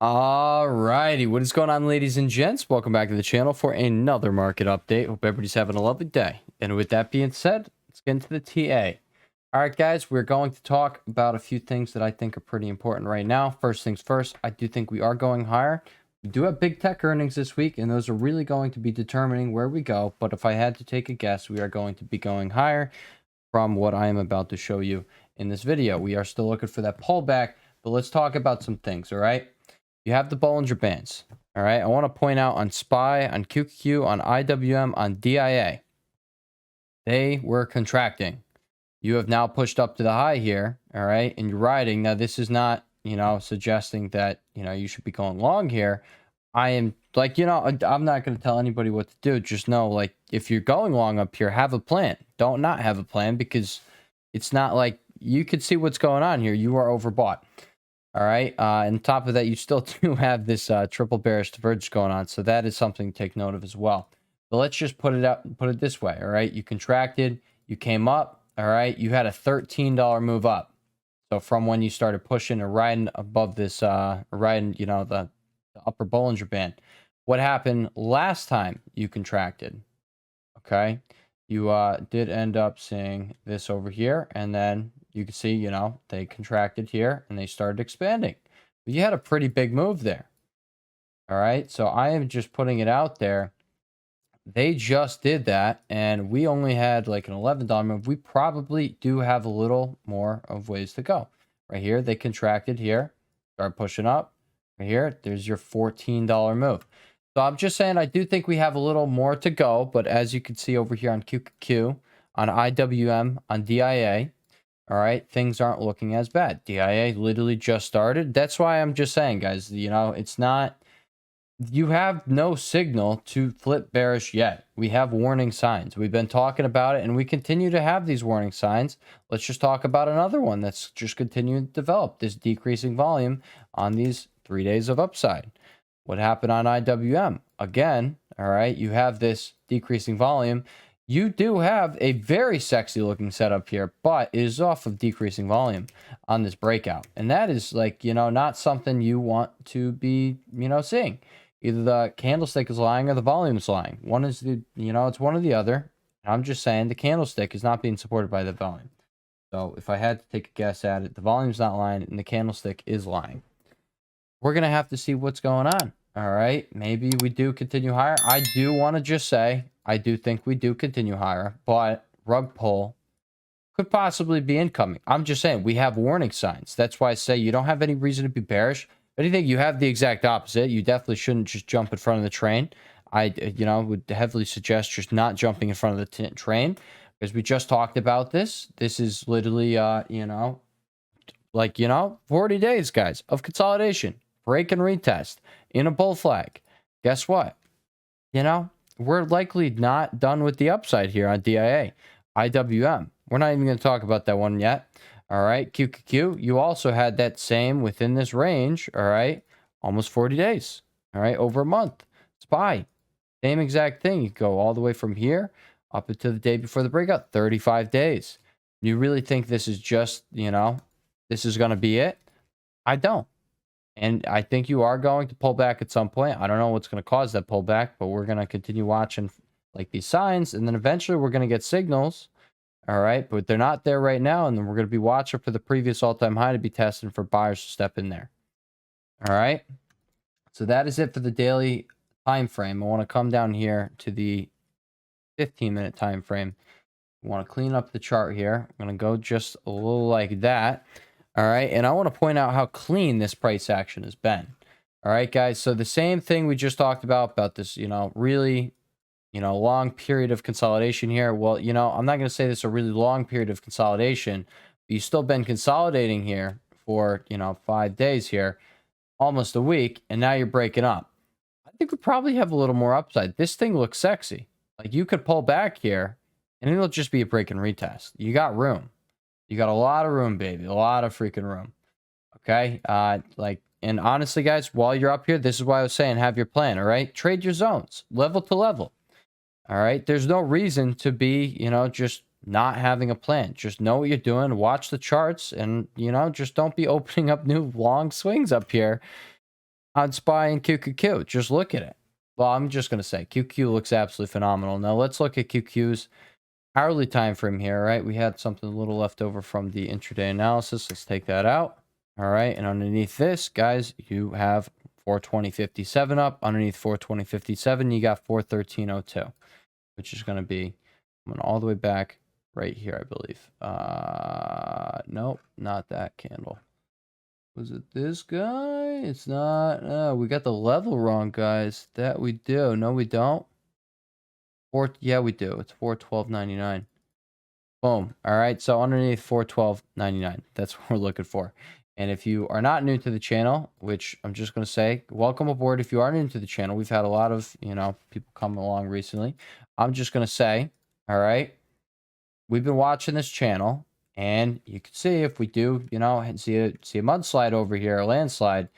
Alrighty, what is going on, ladies and gents? Welcome back to the channel for another market update. Hope everybody's having a lovely day. And with that being said, let's get into the TA. All right, guys, we're going to talk about a few things that I think are pretty important right now. First things first, I do think we are going higher. We do have big tech earnings this week, and those are really going to be determining where we go. But if I had to take a guess, we are going to be going higher from what I am about to show you in this video. We are still looking for that pullback, but let's talk about some things, all right? You have the Bollinger Bands. All right. I want to point out on SPY, on QQQ, on IWM, on DIA, they were contracting. You have now pushed up to the high here. All right. And you're riding. Now, this is not, suggesting that, you should be going long here. I am like, I'm not going to tell anybody what to do. Just know, like, if you're going long up here, have a plan. Don't not have a plan, because it's not like you could see what's going on here. You are overbought. All right. And on top of that, you still do have this triple bearish divergence going on. So that is something to take note of as well. But let's just put it this way. All right. You contracted, you came up. All right. You had a $13 move up. So from when you started pushing or riding above this, the upper Bollinger Band. What happened last time you contracted? Okay. You did end up seeing this over here, and then you can see, they contracted here and they started expanding. But you had a pretty big move there. All right. So I am just putting it out there. They just did that, and we only had like an $11 move. We probably do have a little more of ways to go. Right here, they contracted here, start pushing up. Right here, there's your $14 move. So I'm just saying, I do think we have a little more to go. But as you can see over here on QQQ, on IWM, on DIA, all right, things aren't looking as bad. DIA literally just started. That's why I'm just saying, guys, it's not, you have no signal to flip bearish yet. We have warning signs. We've been talking about it, and we continue to have these warning signs. Let's just talk about another one that's just continuing to develop, this decreasing volume on these 3 days of upside. What happened on IWM? Again, all right, you have this decreasing volume. You do have a very sexy looking setup here, but it is off of decreasing volume on this breakout. And that is like, not something you want to be, seeing. Either the candlestick is lying or the volume is lying. One is it's one or the other. I'm just saying the candlestick is not being supported by the volume. So if I had to take a guess at it, the volume's not lying and the candlestick is lying. We're going to have to see what's going on. All right. Maybe we do continue higher. I do want to just say, I do think we do continue higher, but rug pull could possibly be incoming. I'm just saying we have warning signs. That's why I say you don't have any reason to be bearish. But I think you have the exact opposite. You definitely shouldn't just jump in front of the train. I, would heavily suggest just not jumping in front of the train, because we just talked about this. This is literally, 40 days, guys, of consolidation, break and retest in a bull flag. Guess what? We're likely not done with the upside here on DIA, IWM. We're not even going to talk about that one yet. All right, QQQ, you also had that same within this range, all right, almost 40 days, all right, over a month. SPY, same exact thing. You go all the way from here up until the day before the breakout, 35 days. You really think this is just, this is going to be it? I don't. And I think you are going to pull back at some point. I don't know what's going to cause that pullback, but we're going to continue watching like these signs, and then eventually we're going to get signals. All right, but they're not there right now, and then we're going to be watching for the previous all-time high to be testing for buyers to step in there. All right, so that is it for the daily time frame. I want to come down here to the 15-minute time frame. I want to clean up the chart here. I'm going to go just a little like that. All right, and I want to point out how clean this price action has been. All right, guys, so the same thing we just talked about this, really long period of consolidation here. Well, I'm not going to say this is a really long period of consolidation, but you've still been consolidating here for, 5 days here, almost a week, and now you're breaking up. I think we probably have a little more upside. This thing looks sexy. Like, you could pull back here, and it'll just be a break and retest. You got room. You got a lot of room, baby. A lot of freaking room. Okay? And honestly, guys, while you're up here, this is why I was saying have your plan, all right? Trade your zones, level to level. All right. There's no reason to be, just not having a plan. Just know what you're doing. Watch the charts and, just don't be opening up new long swings up here. on SPY and QQQ. Just look at it. Well, I'm just going to say QQ looks absolutely phenomenal. Now let's look at QQ's hourly time frame here, right? We had something a little left over from the intraday analysis. Let's take that out. All right. And underneath this, guys, you have 420.57 up. Underneath 420.57, you got 413.02, which is going to be coming all the way back right here, I believe. Nope, not that candle. Was it this guy? It's not. We got the level wrong, guys. That we do. No, we don't. Yeah, we do. It's 412.99. Boom. All right. So underneath 412.99. That's what we're looking for. And if you are not new to the channel, which I'm just going to say, welcome aboard. If you are new to the channel, we've had a lot of, people come along recently. I'm just going to say, all right, we've been watching this channel, and you can see if we do, see a mudslide over here, a landslide,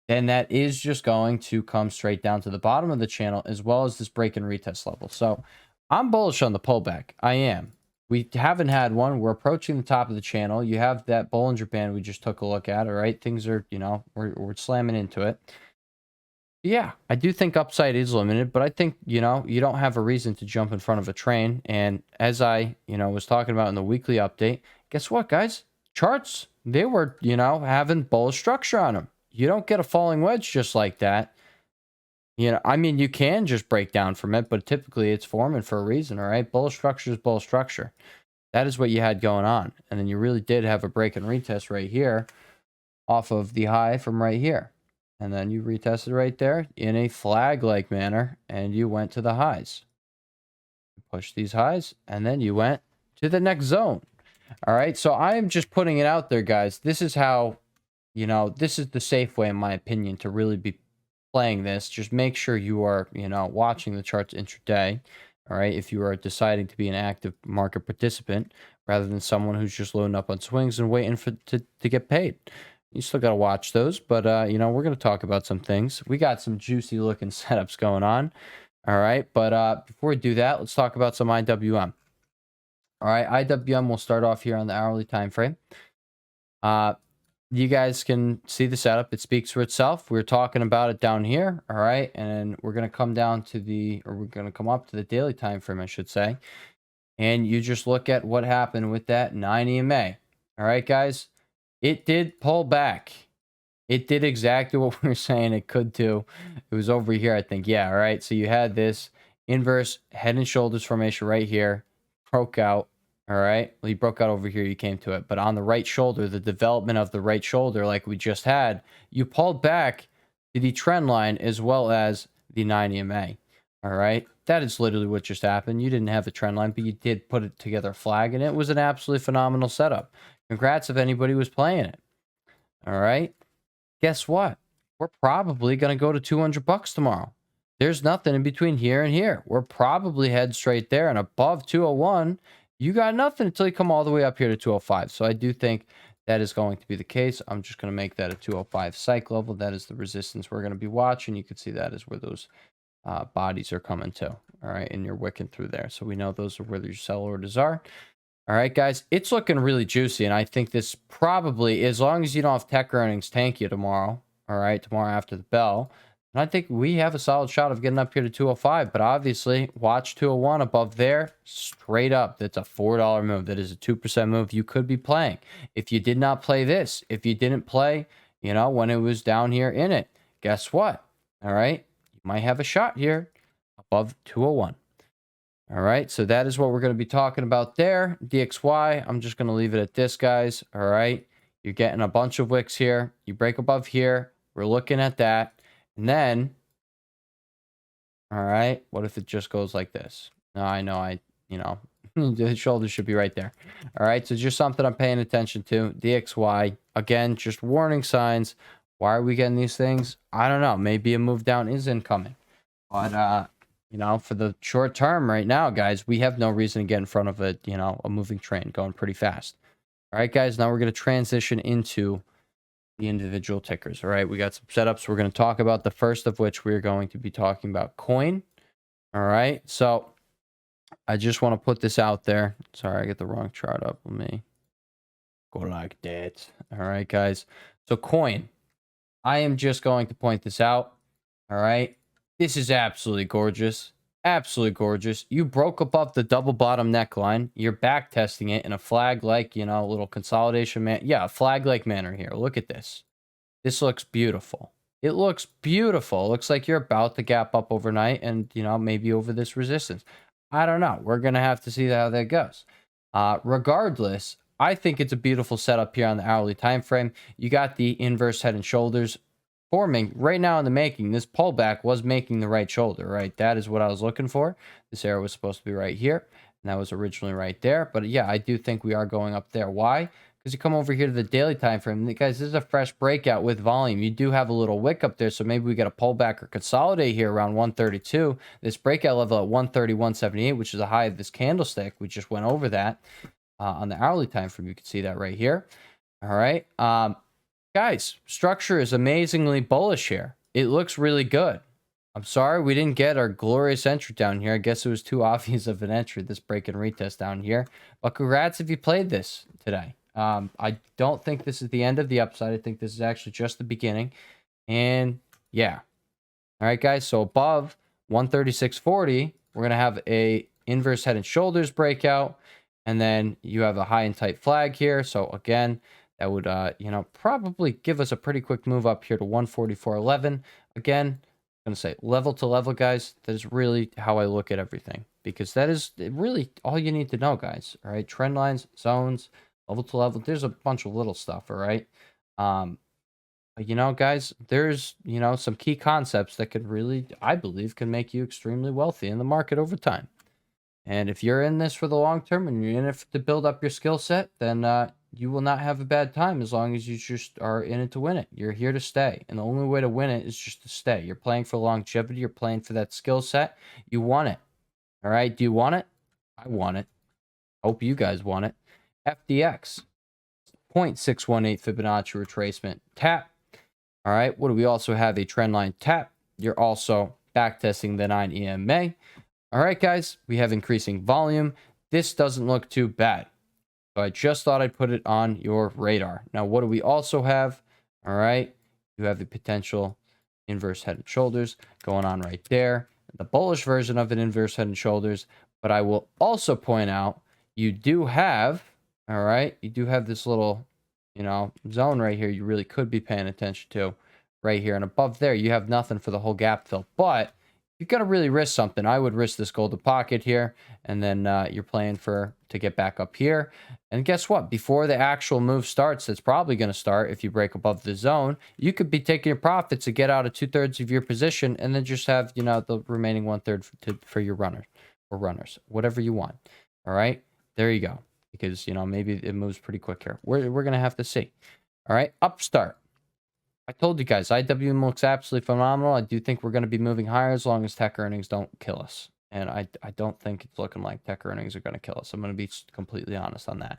then that is just going to come straight down to the bottom of the channel, as well as this break and retest level. So I'm bullish on the pullback. I am. We haven't had one. We're approaching the top of the channel. You have that Bollinger Band we just took a look at. All right. Things are, we're slamming into it. Yeah, I do think upside is limited, but I think, you don't have a reason to jump in front of a train. And as I, was talking about in the weekly update, guess what, guys? Charts, they were, having bullish structure on them. You don't get a falling wedge just like that. I mean, you can just break down from it, but typically it's forming for a reason, all right? Bullish structure is bullish structure. That is what you had going on. And then you really did have a break and retest right here off of the high from right here. And then you retested right there in a flag-like manner, and you went to the highs. Push these highs, and then you went to the next zone. All right, so I am just putting it out there, guys. This is how, this is the safe way, in my opinion, to really be playing this. Just make sure you are, watching the charts intraday. All right, if you are deciding to be an active market participant rather than someone who's just loading up on swings and waiting to get paid. You still got to watch those, but, we're going to talk about some things. We got some juicy looking setups going on. All right, but before we do that, let's talk about some IWM. All right, IWM will start off here on the hourly time frame. You guys can see the setup. It speaks for itself. We're talking about it down here. All right, and we're going to come down to we're going to come up to the daily time frame, I should say. And you just look at what happened with that 9 EMA. All right, guys, it did pull back. It did exactly what we were saying it could do. It was over here, I think. Yeah, all right. So you had this inverse head and shoulders formation right here. Broke out. All right. Well, you broke out over here. You came to it. But on the right shoulder, the development of the right shoulder, like we just had, you pulled back to the trend line as well as the 9 EMA. All right. That is literally what just happened. You didn't have a trend line, but you did put it together a flag, and it was an absolutely phenomenal setup. Congrats if anybody was playing it. All right. Guess what? We're probably going to go to $200 tomorrow. There's nothing in between here and here. We're probably head straight there, and above 201, you got nothing until you come all the way up here to 205. So I do think that is going to be the case. I'm just going to make that a 205 psych level. That is the resistance we're going to be watching. You can see that is where those bodies are coming to. All right, and you're wicking through there. So we know those are where your sell orders are. All right, guys, it's looking really juicy, and I think this probably, as long as you don't have tech earnings tank you tomorrow, all right, tomorrow after the bell, and I think we have a solid shot of getting up here to 205, but obviously, watch 201 above there, straight up. That's a $4 move. That is a 2% move you could be playing. If you did not play this, if you didn't play, when it was down here in it, guess what? All right, you might have a shot here above 201. All right, so that is what we're going to be talking about there. DXY, I'm just going to leave it at this, guys. All right, you're getting a bunch of wicks here. You break above here. We're looking at that. And then, all right, what if it just goes like this? No, I know, the shoulder should be right there. All right, so just something I'm paying attention to. DXY, again, just warning signs. Why are we getting these things? I don't know. Maybe a move down is incoming. But, for the short term right now, guys, we have no reason to get in front of a moving train going pretty fast. All right, guys, now we're going to transition into the individual tickers. All right, we got some setups we're going to talk about. The first of which we're going to be talking about coin. All right, so I just want to put this out there. Sorry, I get the wrong chart up. Let me go like that. All right, guys. So coin. I am just going to point this out. All right. This is absolutely gorgeous. Absolutely gorgeous. You broke above the double bottom neckline. You're back testing it in a flag like, little consolidation man. Yeah, a flag like manner here. Look at this. This looks beautiful. It looks beautiful. It looks like you're about to gap up overnight and, maybe over this resistance. I don't know. We're going to have to see how that goes. Regardless, I think it's a beautiful setup here on the hourly time frame. You got the inverse head and shoulders forming right now in the making. This pullback was making the right shoulder, right? That is what I was looking for. This arrow was supposed to be right here, and that was originally right there. But yeah, I do think we are going up there. Why? Because you come over here to the daily time frame, guys, this is a fresh breakout with volume. You do have a little wick up there, so maybe we get a pullback or consolidate here around 132. This breakout level at 130, 178, which is the high of this candlestick. We just went over that on the hourly time frame. You can see that right here. All right. Guys, structure is amazingly bullish here. It looks really good. I'm sorry we didn't get our glorious entry down here. I guess it was too obvious of an entry, this break and retest down here. But congrats if you played this today. I don't think this is the end of the upside. I think this is actually just the beginning. And yeah. All right, guys. So above 136.40, we're going to have a inverse head and shoulders breakout. And then you have a high and tight flag here. So again, that would, probably give us a pretty quick move up here to 144.11. Again, I'm going to say level to level, guys. That is really how I look at everything, because that is really all you need to know, guys. All right. Trend lines, zones, level to level. There's a bunch of little stuff. All right. Guys, there's, some key concepts that could really, I believe, can make you extremely wealthy in the market over time. And if you're in this for the long term and you're in it to build up your skill set, then you will not have a bad time as long as you just are in it to win it. You're here to stay. And the only way to win it is just to stay. You're playing for longevity. You're playing for that skill set. You want it. All right. Do you want it? I want it. Hope you guys want it. FDX. 0.618 Fibonacci retracement tap. All right. What do we also have? A trend line tap. You're also backtesting the 9 EMA. All right, guys. We have increasing volume. This doesn't look too bad. So I just thought I'd put it on your radar. Now, what do we also have? All right. You have the potential inverse head and shoulders going on right there. The bullish version of an inverse head and shoulders. But I will also point out you do have, all right, you do have this little, zone right here you really could be paying attention to right here. And above there, you have nothing for the whole gap fill. But you've got to really risk something. I would risk this golden pocket here. And then you're playing to get back up here. And guess what? Before the actual move starts, that's probably going to start if you break above the zone, you could be taking your profits to get out of 2/3 of your position and then just have, the remaining 1/3 for your runners, whatever you want. All right. There you go. Because, maybe it moves pretty quick here. We're going to have to see. All right. Upstart. I told you guys, IWM looks absolutely phenomenal. I do think we're going to be moving higher as long as tech earnings don't kill us. And I don't think it's looking like tech earnings are going to kill us. I'm going to be completely honest on that.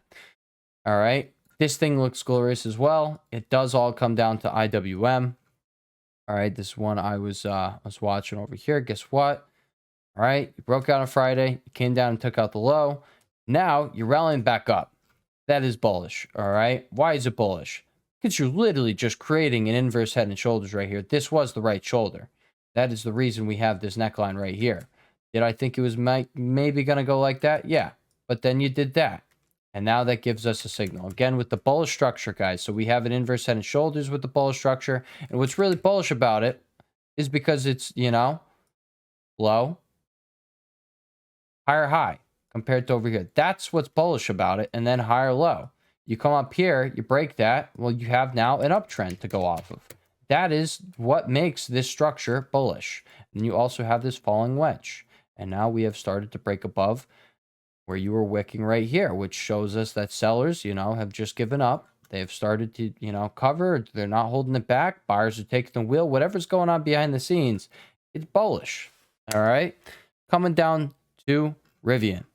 All right. This thing looks glorious as well. It does all come down to IWM. All right. This one I was watching over here. Guess what? All right. You broke out on Friday. You came down and took out the low. Now you're rallying back up. That is bullish. All right. Why is it bullish? Because you're literally just creating an inverse head and shoulders right here. This was the right shoulder. That is the reason we have this neckline right here. Did I think it was maybe going to go like that? Yeah. But then you did that. And now that gives us a signal. Again, with the bullish structure, guys. So we have an inverse head and shoulders with the bullish structure. And what's really bullish about it is because it's, low, higher high compared to over here. That's what's bullish about it. And then higher low. You come up here, you break that. Well, you have now an uptrend to go off of. That is what makes this structure bullish. And you also have this falling wedge. And now we have started to break above where you were wicking right here, which shows us that sellers, have just given up. They have started to, cover. They're not holding it back. Buyers are taking the wheel. Whatever's going on behind the scenes, it's bullish. All right. Coming down to Rivian.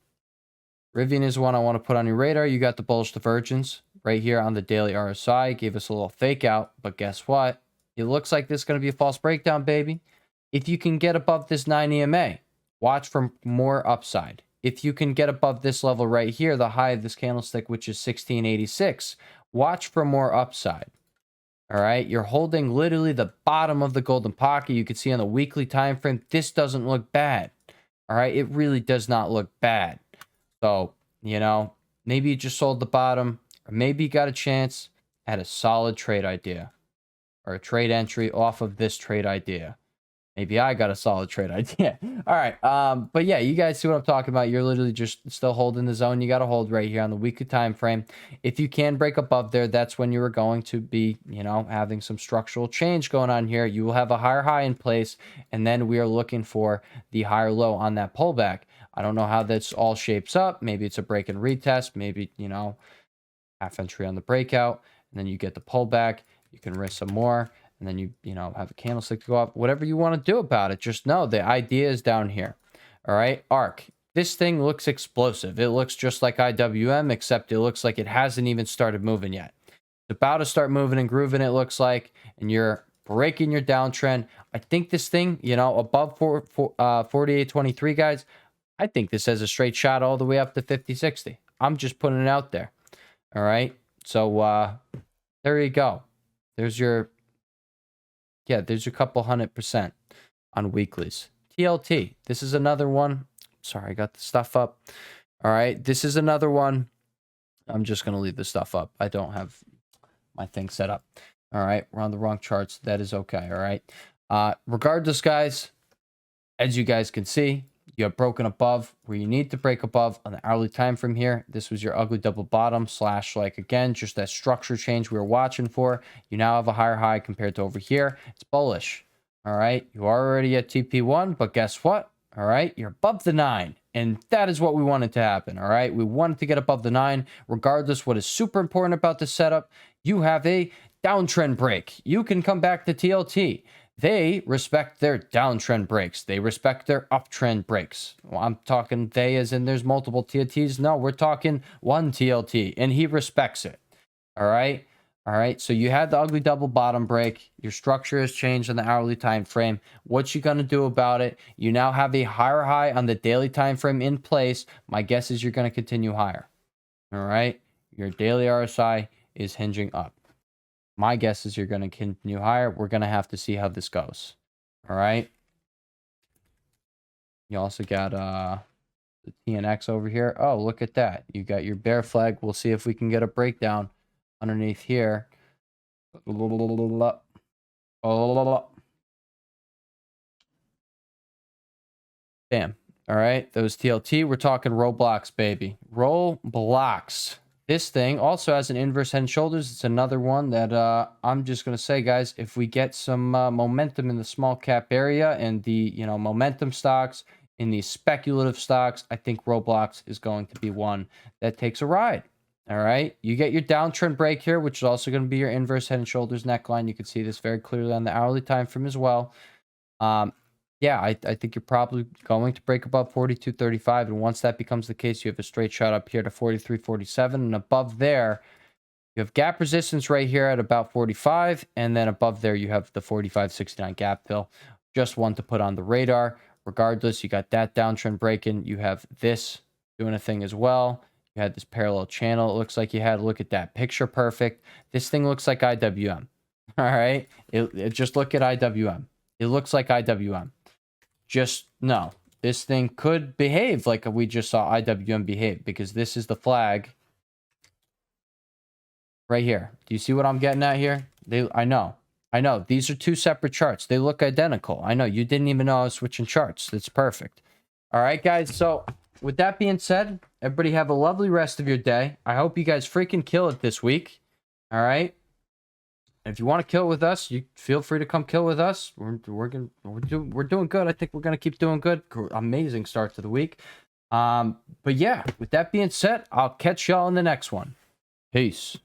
Rivian is one I want to put on your radar. You got the bullish divergence right here on the daily RSI. Gave us a little fake out, but guess what? It looks like this is going to be a false breakdown, baby. If you can get above this 9 EMA, watch for more upside. If you can get above this level right here, the high of this candlestick, which is 1686, watch for more upside. All right, you're holding literally the bottom of the golden pocket. You can see on the weekly time frame, this doesn't look bad. All right, it really does not look bad. So, you know, maybe you just sold the bottom, or maybe you got a chance at a solid trade idea or a trade entry off of this trade idea. Maybe I got a solid trade idea. All right. But yeah, you guys see what I'm talking about. You're literally just still holding the zone. You got to hold right here on the weekly time frame. If you can break above there, that's when you are going to be, you know, having some structural change going on here. You will have a higher high in place, and then we are looking for the higher low on that pullback. I don't know how this all shapes up. Maybe it's a break and retest. Maybe, you know, half entry on the breakout, and then you get the pullback. You can risk some more, and then you know, have a candlestick to go up. Whatever you want to do about it, just know the idea is down here. All right, ARK. This thing looks explosive. It looks just like IWM, except it looks like it hasn't even started moving yet. It's about to start moving and grooving, it looks like, and you're breaking your downtrend. I think this thing, you know, above 48.23, guys, I think this has a straight shot all the way up to 50.60. I'm just putting it out there. All right. So there you go. There's your, yeah, there's your couple 100% on weeklies. TLT. This is another one. Sorry, I got the stuff up. All right. This is another one. I'm just going to leave the stuff up. I don't have my thing set up. All right. We're on the wrong charts. That is okay. All right. Regardless, guys, as you guys can see, you have broken above where you need to break above on the hourly time frame here. This was your ugly double bottom slash, like, again, just that structure change we were watching for. You now have a higher high compared to over here. It's bullish. All right. You are already at TP1, but guess what? All right. You're above the 9. And that is what we wanted to happen. All right. We wanted to get above the 9. Regardless, what is super important about this setup, you have a downtrend break. You can come back to TLT. They respect their downtrend breaks. They respect their uptrend breaks. Well, I'm talking they as in there's multiple TLTs. No, we're talking one TLT, and he respects it. All right? All right, so you had the ugly double bottom break. Your structure has changed on the hourly time frame. What you going to do about it? You now have a higher high on the daily time frame in place. My guess is you're going to continue higher. All right? Your daily RSI is hinging up. My guess is you're going to continue higher. We're going to have to see how this goes. All right. You also got the TNX over here. Oh, look at that. You got your bear flag. We'll see if we can get a breakdown underneath here. Bam. All right. Those TLT. We're talking Roblox, baby. Roblox. This thing also has an inverse head and shoulders. It's another one that I'm just going to say, guys, if we get some momentum in the small cap area and the, you know, momentum stocks, in these speculative stocks, I think Roblox is going to be one that takes a ride. All right. You get your downtrend break here, which is also going to be your inverse head and shoulders neckline. You can see this very clearly on the hourly time frame as well. Yeah, I think you're probably going to break above 42.35. And once that becomes the case, you have a straight shot up here to 43.47. And above there, you have gap resistance right here at about 45. And then above there, you have the 45.69 gap fill. Just one to put on the radar. Regardless, you got that downtrend breaking. You have this doing a thing as well. You had this parallel channel. It looks like you had. Look at that. Picture perfect. This thing looks like IWM. All right. It just look at IWM. It looks like IWM. Just no, this thing could behave like we just saw IWM behave, because this is the flag right here. Do you see what I'm getting at here? I know. These are two separate charts. They look identical. I know you didn't even know I was switching charts. That's perfect. All right, guys. So with that being said, everybody have a lovely rest of your day. I hope you guys freaking kill it this week. All right. If you want to kill with us, you feel free to come kill with us. We're doing good. I think we're gonna keep doing good. Amazing start to the week. But yeah, with that being said, I'll catch y'all in the next one. Peace.